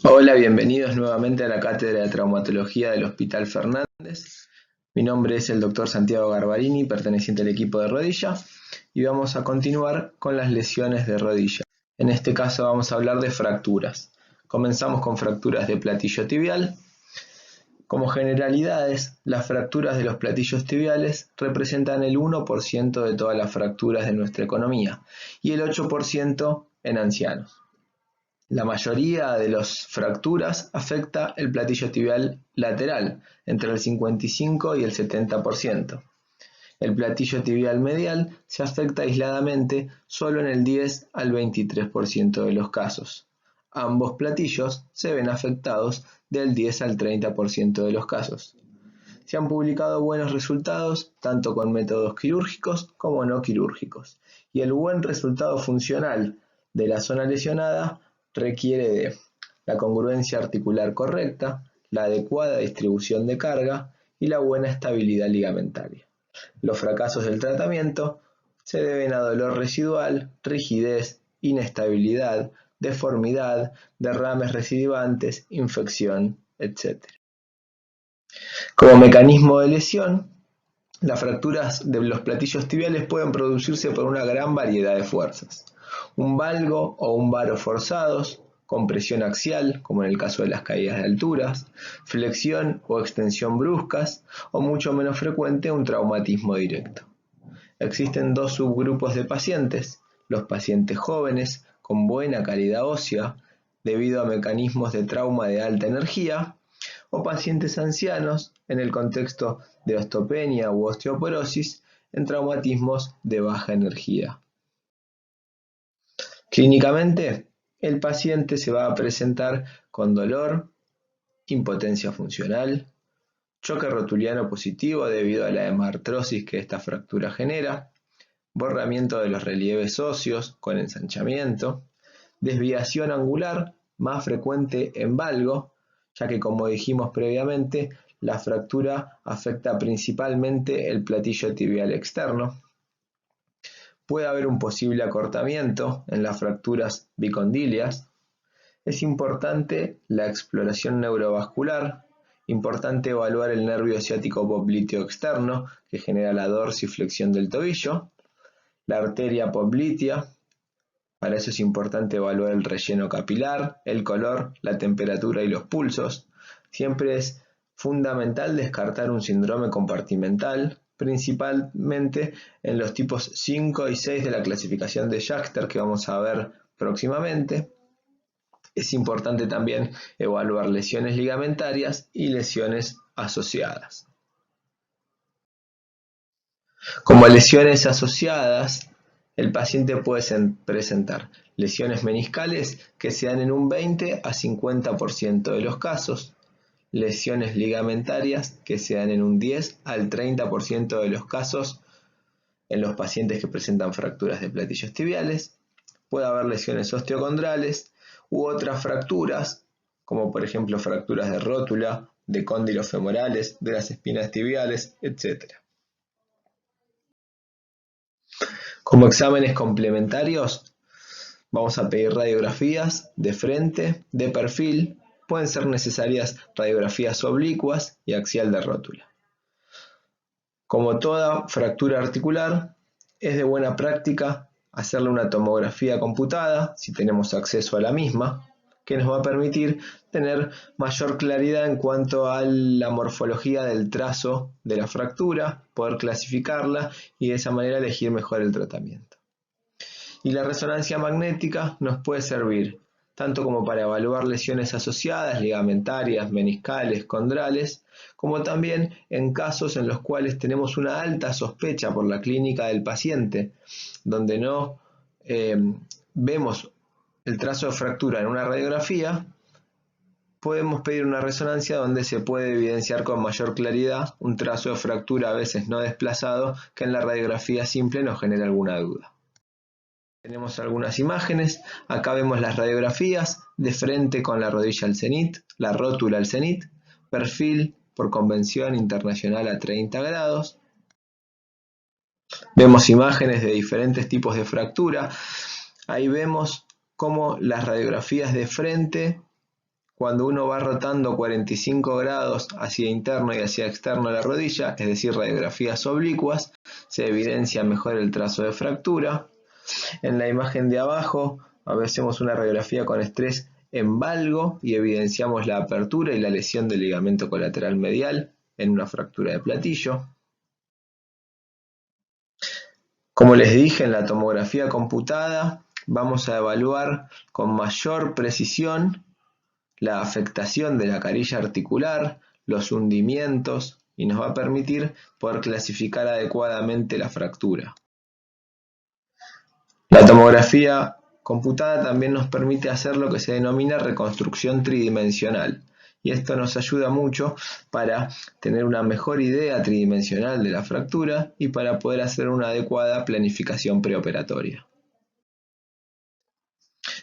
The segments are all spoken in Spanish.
Hola, bienvenidos nuevamente a la Cátedra de Traumatología del Hospital Fernández. Mi nombre es el Dr. Santiago Garbarini, perteneciente al equipo de rodilla, y vamos a continuar con las lesiones de rodilla. En este caso vamos a hablar de fracturas. Comenzamos con fracturas de platillo tibial. Como generalidades, las fracturas de los platillos tibiales representan el 1% de todas las fracturas de nuestra economía y el 8% en ancianos. La mayoría de las fracturas afecta el platillo tibial lateral, entre el 55 y el 70%. El platillo tibial medial se afecta aisladamente solo en el 10 al 23% de los casos. Ambos platillos se ven afectados del 10 al 30% de los casos. Se han publicado buenos resultados tanto con métodos quirúrgicos como no quirúrgicos, y el buen resultado funcional de la zona lesionada requiere de la congruencia articular correcta, la adecuada distribución de carga y la buena estabilidad ligamentaria. Los fracasos del tratamiento se deben a dolor residual, rigidez, inestabilidad, deformidad, derrames recidivantes, infección, etc. Como mecanismo de lesión, las fracturas de los platillos tibiales pueden producirse por una gran variedad de fuerzas. Un valgo o un varo forzados, compresión axial, como en el caso de las caídas de alturas, flexión o extensión bruscas, o mucho menos frecuente un traumatismo directo. Existen dos subgrupos de pacientes: los pacientes jóvenes con buena calidad ósea debido a mecanismos de trauma de alta energía, o pacientes ancianos en el contexto de osteopenia u osteoporosis en traumatismos de baja energía. Clínicamente, el paciente se va a presentar con dolor, impotencia funcional, choque rotuliano positivo debido a la hemartrosis que esta fractura genera, borramiento de los relieves óseos con ensanchamiento, desviación angular más frecuente en valgo, ya que, como dijimos previamente, la fractura afecta principalmente el platillo tibial externo. Puede haber un posible acortamiento en las fracturas bicondilias. Es importante la exploración neurovascular, importante evaluar el nervio ciático popliteo externo, que genera la dorsiflexión del tobillo, la arteria poplitea. Para eso es importante evaluar el relleno capilar, el color, la temperatura y los pulsos. Siempre es fundamental descartar un síndrome compartimental, principalmente en los tipos 5 y 6 de la clasificación de Schachter, que vamos a ver próximamente. Es importante también evaluar lesiones ligamentarias y lesiones asociadas. Como lesiones asociadas, el paciente puede presentar lesiones meniscales que se dan en un 20 a 50% de los casos, lesiones ligamentarias que se dan en un 10 al 30% de los casos en los pacientes que presentan fracturas de platillos tibiales. Puede haber lesiones osteocondrales u otras fracturas, como por ejemplo fracturas de rótula, de cóndilos femorales, de las espinas tibiales, etc. Como exámenes complementarios, vamos a pedir radiografías de frente, de perfil. Pueden ser necesarias radiografías oblicuas y axial de rótula. Como toda fractura articular, es de buena práctica hacerle una tomografía computada, si tenemos acceso a la misma, que nos va a permitir tener mayor claridad en cuanto a la morfología del trazo de la fractura, poder clasificarla y de esa manera elegir mejor el tratamiento. Y la resonancia magnética nos puede servir tanto como para evaluar lesiones asociadas, ligamentarias, meniscales, condrales, como también en casos en los cuales tenemos una alta sospecha por la clínica del paciente, donde no vemos el trazo de fractura en una radiografía, podemos pedir una resonancia donde se puede evidenciar con mayor claridad un trazo de fractura a veces no desplazado que en la radiografía simple nos genera alguna duda. Tenemos algunas imágenes. Acá vemos las radiografías de frente con la rodilla al cenit, la rótula al cenit, perfil por convención internacional a 30 grados. Vemos imágenes de diferentes tipos de fractura. Ahí vemos cómo las radiografías de frente cuando uno va rotando 45 grados hacia interno y hacia externo la rodilla, es decir, radiografías oblicuas, se evidencia mejor el trazo de fractura. En la imagen de abajo hacemos una radiografía con estrés en valgo y evidenciamos la apertura y la lesión del ligamento colateral medial en una fractura de platillo. Como les dije, en la tomografía computada vamos a evaluar con mayor precisión la afectación de la carilla articular, los hundimientos, y nos va a permitir poder clasificar adecuadamente la fractura. La tomografía computada también nos permite hacer lo que se denomina reconstrucción tridimensional, y esto nos ayuda mucho para tener una mejor idea tridimensional de la fractura y para poder hacer una adecuada planificación preoperatoria.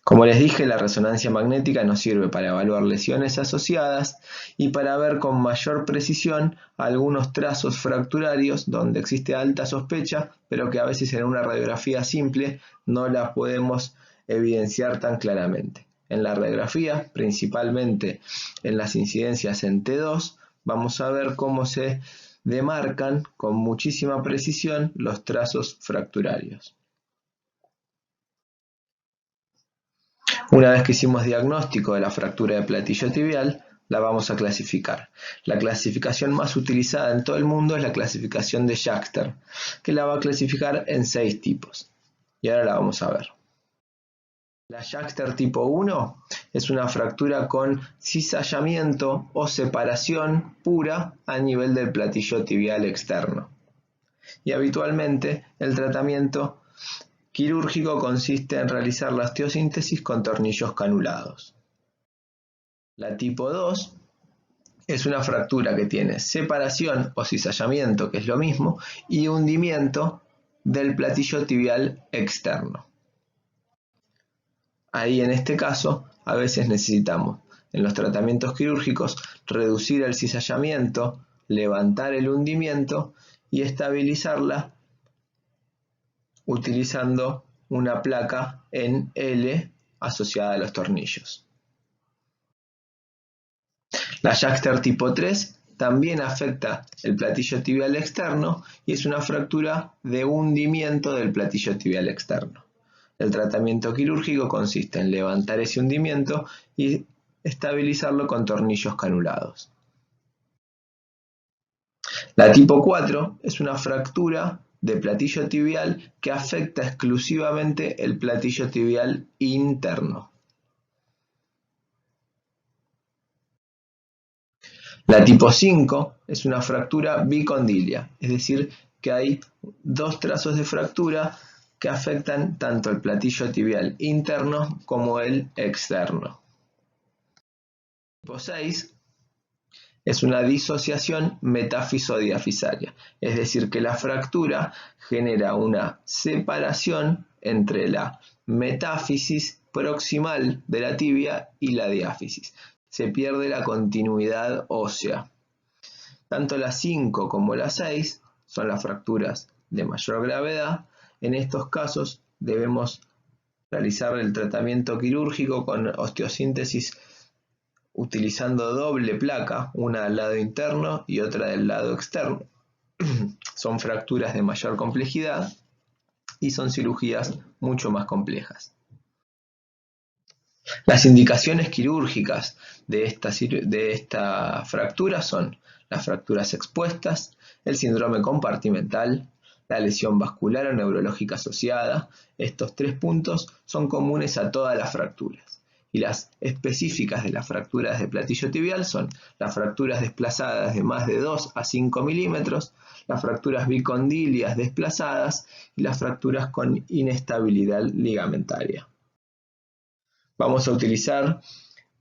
Como les dije, la resonancia magnética nos sirve para evaluar lesiones asociadas y para ver con mayor precisión algunos trazos fracturarios donde existe alta sospecha, pero que a veces en una radiografía simple no la podemos evidenciar tan claramente. En la radiografía, principalmente en las incidencias en T2, vamos a ver cómo se demarcan con muchísima precisión los trazos fracturarios. Una vez que hicimos diagnóstico de la fractura de platillo tibial, la vamos a clasificar. La clasificación más utilizada en todo el mundo es la clasificación de Schachter, que la va a clasificar en 6 tipos. Y ahora la vamos a ver. La Schachter tipo 1 es una fractura con cizallamiento o separación pura a nivel del platillo tibial externo. Y habitualmente el tratamiento quirúrgico consiste en realizar la osteosíntesis con tornillos canulados. La tipo 2 es una fractura que tiene separación o cizallamiento, que es lo mismo, y hundimiento del platillo tibial externo. Ahí en este caso a veces necesitamos en los tratamientos quirúrgicos reducir el cizallamiento, levantar el hundimiento y estabilizarla utilizando una placa en L asociada a los tornillos. La Schachter tipo 3 también afecta el platillo tibial externo y es una fractura de hundimiento del platillo tibial externo. El tratamiento quirúrgico consiste en levantar ese hundimiento y estabilizarlo con tornillos canulados. La tipo 4 es una fractura de platillo tibial que afecta exclusivamente el platillo tibial interno. La tipo 5 es una fractura bicondilia, es decir, que hay 2 trazos de fractura que afectan tanto el platillo tibial interno como el externo. Tipo 6 es una disociación metáfiso-diafisaria, es decir, que la fractura genera una separación entre la metáfisis proximal de la tibia y la diáfisis. Se pierde la continuidad ósea. Tanto la 5 como la 6 son las fracturas de mayor gravedad. En estos casos debemos realizar el tratamiento quirúrgico con osteosíntesis utilizando doble placa, una del lado interno y otra del lado externo. Son fracturas de mayor complejidad y son cirugías mucho más complejas. Las indicaciones quirúrgicas de esta fractura son las fracturas expuestas, el síndrome compartimental, la lesión vascular o neurológica asociada. Estos 3 puntos son comunes a todas las fracturas. Y las específicas de las fracturas de platillo tibial son las fracturas desplazadas de más de 2 a 5 milímetros, las fracturas bicondilias desplazadas y las fracturas con inestabilidad ligamentaria. Vamos a utilizar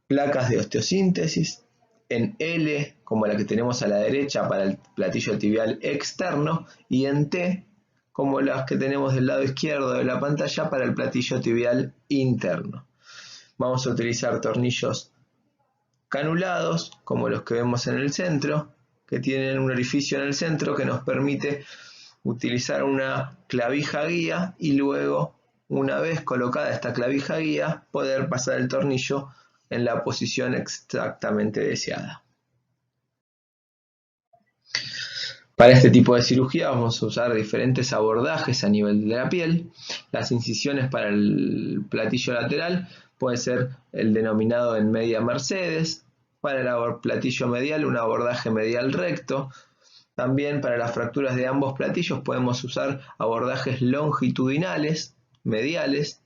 placas de osteosíntesis en L, como la que tenemos a la derecha para el platillo tibial externo, y en T, como las que tenemos del lado izquierdo de la pantalla para el platillo tibial interno. Vamos a utilizar tornillos canulados, como los que vemos en el centro, que tienen un orificio en el centro que nos permite utilizar una clavija guía y luego, una vez colocada esta clavija guía, poder pasar el tornillo en la posición exactamente deseada. Para este tipo de cirugía vamos a usar diferentes abordajes a nivel de la piel. Las incisiones para el platillo lateral puede ser el denominado en media Mercedes. Para el platillo medial, un abordaje medial recto. También para las fracturas de ambos platillos podemos usar abordajes longitudinales, mediales.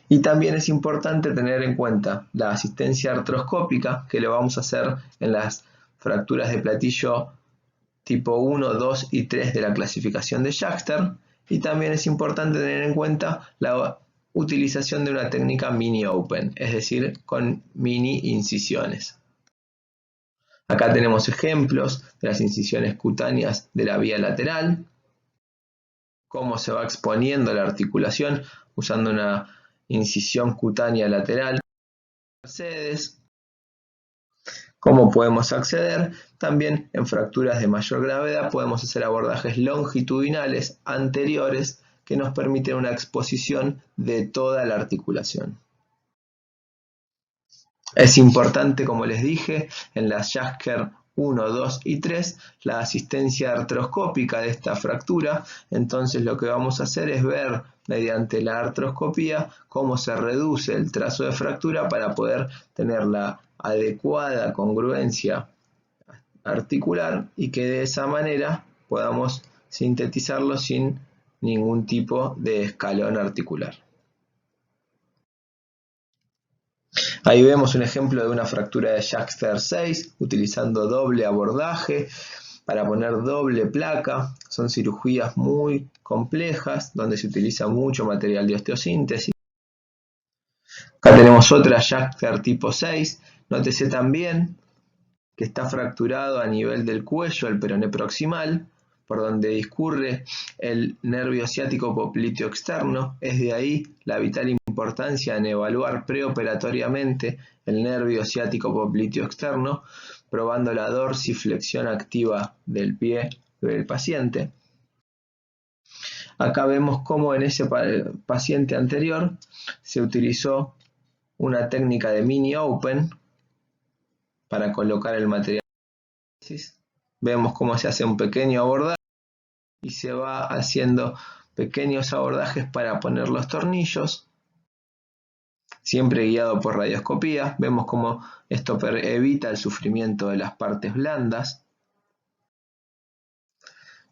Y también es importante tener en cuenta la asistencia artroscópica, que lo vamos a hacer en las fracturas de platillo tipo 1, 2 y 3 de la clasificación de Schachter, y también es importante tener en cuenta la utilización de una técnica mini open, es decir, con mini incisiones. Acá tenemos ejemplos de las incisiones cutáneas de la vía lateral, cómo se va exponiendo la articulación usando una incisión cutánea lateral, Mercedes. ¿Cómo podemos acceder? También en fracturas de mayor gravedad podemos hacer abordajes longitudinales anteriores que nos permiten una exposición de toda la articulación. Es importante, como les dije, en las Schachter 1, 2 y 3, la asistencia artroscópica de esta fractura. Entonces lo que vamos a hacer es ver mediante la artroscopía cómo se reduce el trazo de fractura para poder tener la adecuada congruencia articular y que de esa manera podamos sintetizarlo sin ningún tipo de escalón articular. Ahí vemos un ejemplo de una fractura de Schachter 6 utilizando doble abordaje para poner doble placa. Son cirugías muy complejas donde se utiliza mucho material de osteosíntesis. Acá tenemos otra Schachter tipo 6. Nótese también que está fracturado a nivel del cuello, el peroné proximal, por donde discurre el nervio ciático popliteo externo. Es de ahí la vital importancia en evaluar preoperatoriamente el nervio ciático popliteo externo, probando la dorsiflexión activa del pie del paciente. Acá vemos cómo en ese paciente anterior se utilizó una técnica de mini open para colocar el material. Vemos cómo se hace un pequeño abordaje y se va haciendo pequeños abordajes para poner los tornillos, siempre guiado por radioscopía. Vemos cómo esto evita el sufrimiento de las partes blandas.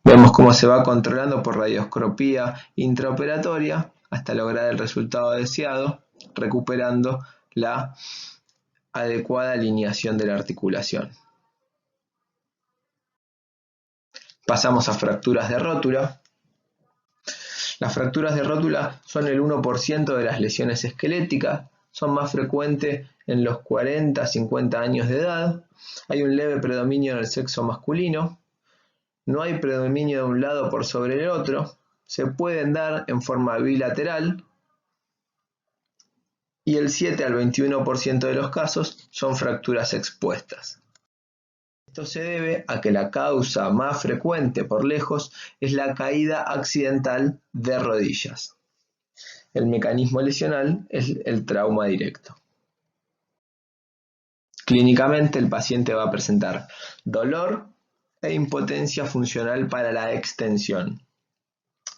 Vemos cómo se va controlando por radioscopía intraoperatoria hasta lograr el resultado deseado, recuperando la adecuada alineación de la articulación. Pasamos a fracturas de rótula. Las fracturas de rótula son el 1% de las lesiones esqueléticas, son más frecuentes en los 40-50 años de edad. Hay un leve predominio en el sexo masculino. No hay predominio de un lado por sobre el otro. Se pueden dar en forma bilateral. Y el 7 al 21% de los casos son fracturas expuestas. Esto se debe a que la causa más frecuente por lejos es la caída accidental de rodillas. El mecanismo lesional es el trauma directo. Clínicamente el paciente va a presentar dolor e impotencia funcional para la extensión.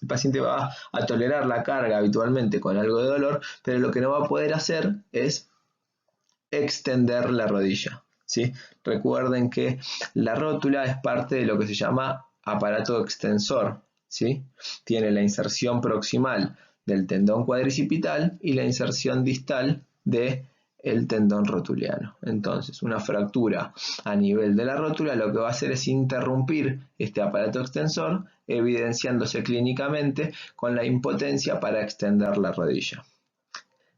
El paciente va a tolerar la carga habitualmente con algo de dolor, pero lo que no va a poder hacer es extender la rodilla. ¿Sí? Recuerden que la rótula es parte de lo que se llama aparato extensor. ¿Sí? Tiene la inserción proximal del tendón cuadricipital y la inserción distal del tendón rotuliano. Entonces, una fractura a nivel de la rótula lo que va a hacer es interrumpir este aparato extensor, evidenciándose clínicamente con la impotencia para extender la rodilla.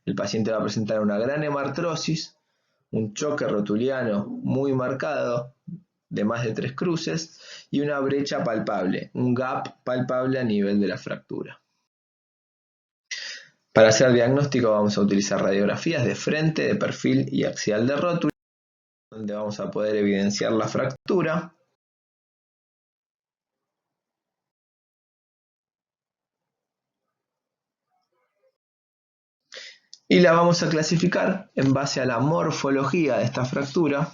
El paciente va a presentar una gran hemartrosis, un choque rotuliano muy marcado de más de 3 cruces y una brecha palpable, un gap palpable a nivel de la fractura. Para hacer diagnóstico vamos a utilizar radiografías de frente, de perfil y axial de rótula, donde vamos a poder evidenciar la fractura. y la vamos a clasificar en base a la morfología de esta fractura,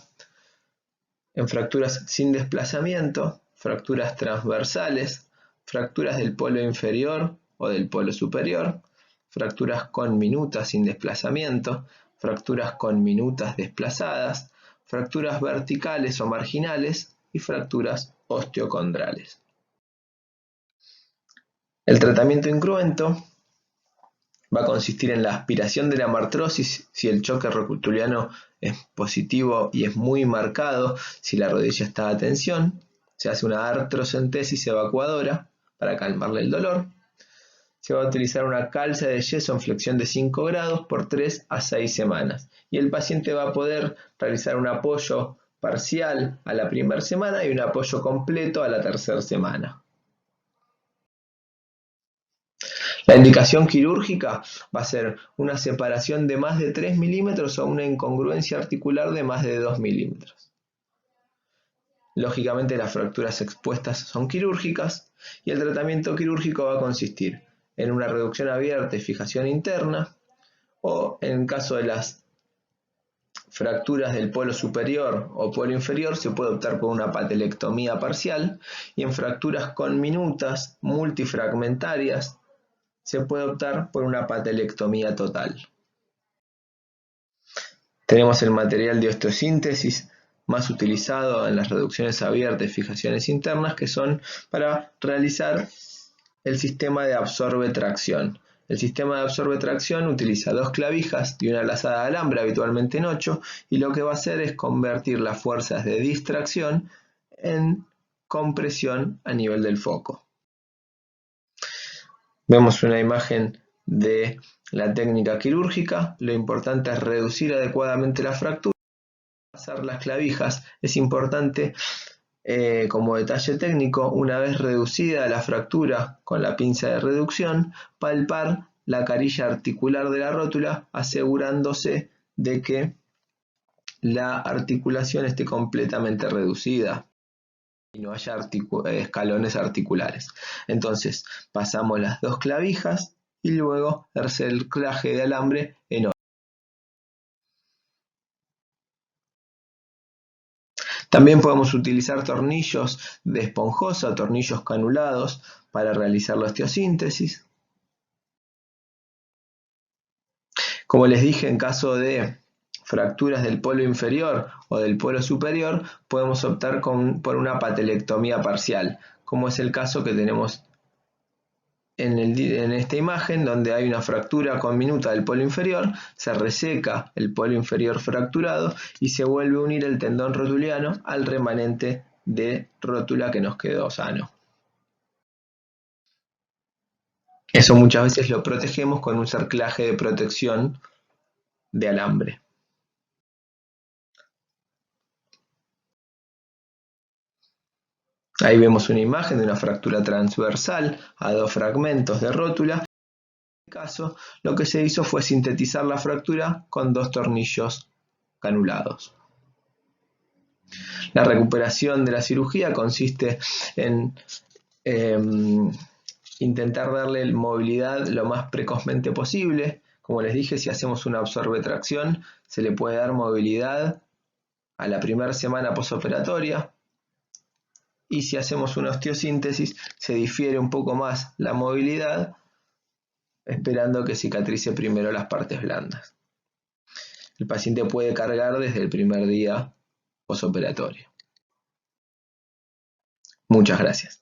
en fracturas sin desplazamiento, fracturas transversales, fracturas del polo inferior o del polo superior, fracturas con minutas sin desplazamiento, fracturas con minutas desplazadas, fracturas verticales o marginales y fracturas osteocondrales. El tratamiento incruento va a consistir en la aspiración de la martrosis si el choque rotuliano es positivo y es muy marcado, si la rodilla está a tensión. Se hace una artrocentesis evacuadora para calmarle el dolor. Se va a utilizar una calza de yeso en flexión de 5 grados por 3 a 6 semanas. Y el paciente va a poder realizar un apoyo parcial a la primera semana y un apoyo completo a la tercera semana. La indicación quirúrgica va a ser una separación de más de 3 milímetros o una incongruencia articular de más de 2 milímetros. Lógicamente las fracturas expuestas son quirúrgicas y el tratamiento quirúrgico va a consistir en una reducción abierta y fijación interna, o en caso de las fracturas del polo superior o polo inferior se puede optar por una patelectomía parcial, y en fracturas con minutas multifragmentarias se puede optar por una patelectomía total. Tenemos el material de osteosíntesis más utilizado en las reducciones abiertas y fijaciones internas, que son para realizar el sistema de absorbe-tracción. El sistema de absorbe-tracción utiliza 2 clavijas y una lazada de alambre, habitualmente en 8, y lo que va a hacer es convertir las fuerzas de distracción en compresión a nivel del foco. Vemos una imagen de la técnica quirúrgica. Lo importante es reducir adecuadamente la fractura. Pasar las clavijas es importante como detalle técnico. Una vez reducida la fractura con la pinza de reducción, palpar la carilla articular de la rótula, asegurándose de que la articulación esté completamente reducida y no haya escalones articulares. Entonces pasamos las 2 clavijas y luego el cerclaje de alambre en 8. También podemos utilizar tornillos de esponjosa o tornillos canulados para realizar la osteosíntesis. Como les dije, en caso de fracturas del polo inferior o del polo superior, podemos optar por una patelectomía parcial, como es el caso que tenemos en esta imagen, donde hay una fractura con minuta del polo inferior, se reseca el polo inferior fracturado y se vuelve a unir el tendón rotuliano al remanente de rótula que nos quedó sano. Eso muchas veces lo protegemos con un cerclaje de protección de alambre. Ahí vemos una imagen de una fractura transversal a 2 fragmentos de rótula. En este caso, lo que se hizo fue sintetizar la fractura con 2 tornillos canulados. La recuperación de la cirugía consiste en intentar darle movilidad lo más precozmente posible. Como les dije, si hacemos una absorbe-tracción, se le puede dar movilidad a la primera semana posoperatoria. Y si hacemos una osteosíntesis, se difiere un poco más la movilidad, esperando que cicatrice primero las partes blandas. El paciente puede cargar desde el primer día posoperatorio. Muchas gracias.